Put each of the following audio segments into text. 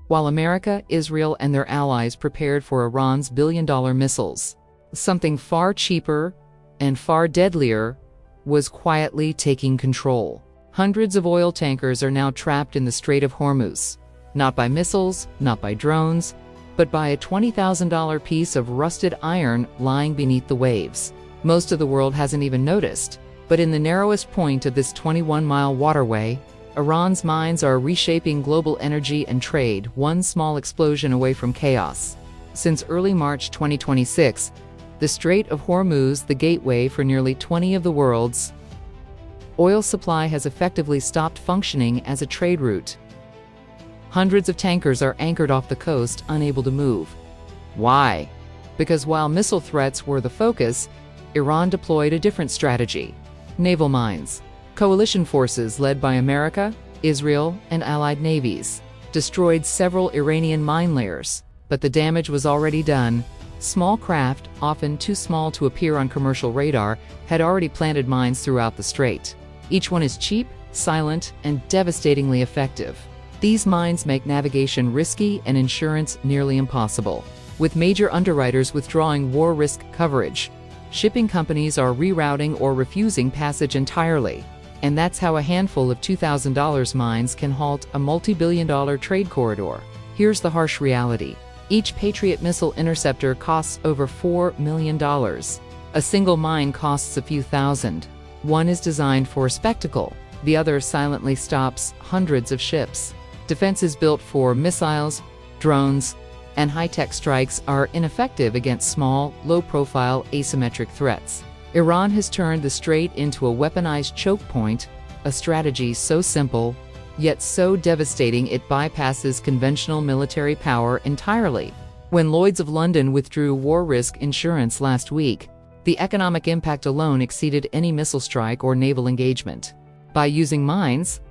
while America, Israel, and their allies prepared for Iran's billion-dollar missiles. Something far cheaper and far deadlier was quietly taking control. Hundreds of oil tankers are now trapped in the Strait of Hormuz, not by missiles, not by drones, but by a $20,000 piece of rusted iron lying beneath the waves. Most of the world hasn't even noticed, but in the narrowest point of this 21-mile waterway, Iran's mines are reshaping global energy and trade, one small explosion away from chaos. Since early March 2026, the Strait of Hormuz, the gateway for nearly 20 of the world's oil supply, has effectively stopped functioning as a trade route. Hundreds of tankers are anchored off the coast, unable to move. Why? Because while missile threats were the focus, Iran deployed a different strategy: naval mines. Coalition forces led by America, Israel, and allied navies destroyed several Iranian mine layers, but the damage was already done. Small craft, often too small to appear on commercial radar, had already planted mines throughout the strait. Each one is cheap, silent, and devastatingly effective. These mines make navigation risky and insurance nearly impossible. With major underwriters withdrawing war risk coverage, shipping companies are rerouting or refusing passage entirely. And that's how a handful of $2,000 mines can halt a multi-billion-dollar trade corridor. Here's the harsh reality. Each Patriot missile interceptor costs over $4 million. A single mine costs a few thousand. One is designed for spectacle. The other silently stops hundreds of ships. Defenses built for missiles, drones, and high-tech strikes are ineffective against small, low-profile, asymmetric threats. Iran has turned the strait into a weaponized choke point, a strategy so simple, yet so devastating it bypasses conventional military power entirely. When Lloyd's of London withdrew war risk insurance last week, the economic impact alone exceeded any missile strike or naval engagement. By using mines,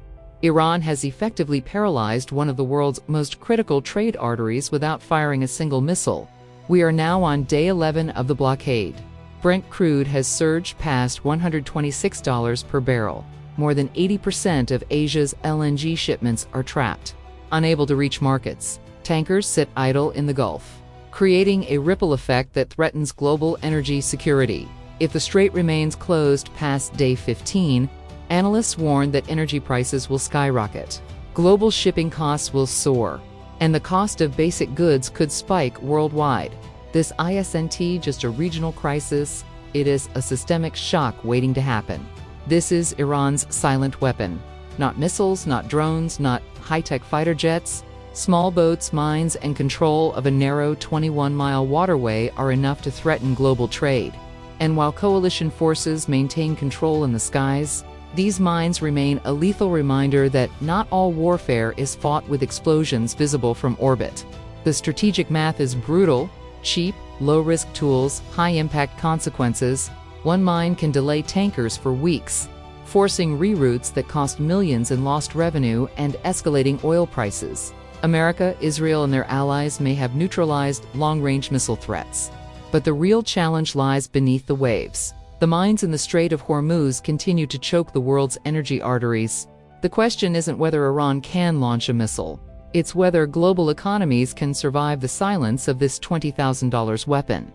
Iran has effectively paralyzed one of the world's most critical trade arteries without firing a single missile. We are now on day 11 of the blockade. Brent crude has surged past $126 per barrel. More than 80% of Asia's LNG shipments are trapped, unable to reach markets. Tankers sit idle in the Gulf, creating a ripple effect that threatens global energy security. If the strait remains closed past day 15, analysts warn that energy prices will skyrocket. Global shipping costs will soar, and the cost of basic goods could spike worldwide. This isn't just a regional crisis, it is a systemic shock waiting to happen. This is Iran's silent weapon. Not missiles, not drones, not high-tech fighter jets. Small boats, mines, and control of a narrow 21-mile waterway are enough to threaten global trade. And while coalition forces maintain control in the skies, these mines remain a lethal reminder that not all warfare is fought with explosions visible from orbit. The strategic math is brutal: cheap, low-risk tools, high-impact consequences. One mine can delay tankers for weeks, forcing reroutes that cost millions in lost revenue and escalating oil prices. America, Israel, and their allies may have neutralized long-range missile threats, but the real challenge lies beneath the waves. The mines in the Strait of Hormuz continue to choke the world's energy arteries. The question isn't whether Iran can launch a missile. It's whether global economies can survive the silence of this $20,000 weapon.